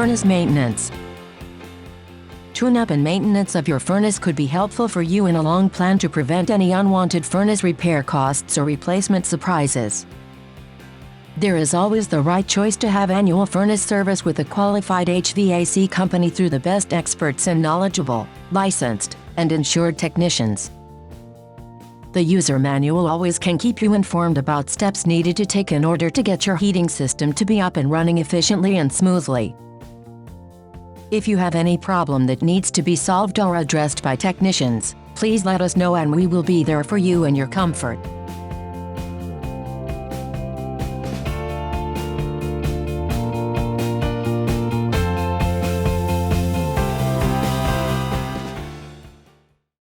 Furnace maintenance. Tune-up and maintenance of your furnace could be helpful for you in a long plan to prevent any unwanted furnace repair costs or replacement surprises. There is always the right choice to have annual furnace service with a qualified HVAC company through the best experts and knowledgeable, licensed, and insured technicians. The user manual always can keep you informed about steps needed to take in order to get your heating system to be up and running efficiently and smoothly. If you have any problem that needs to be solved or addressed by technicians, please let us know and we will be there for you and your comfort.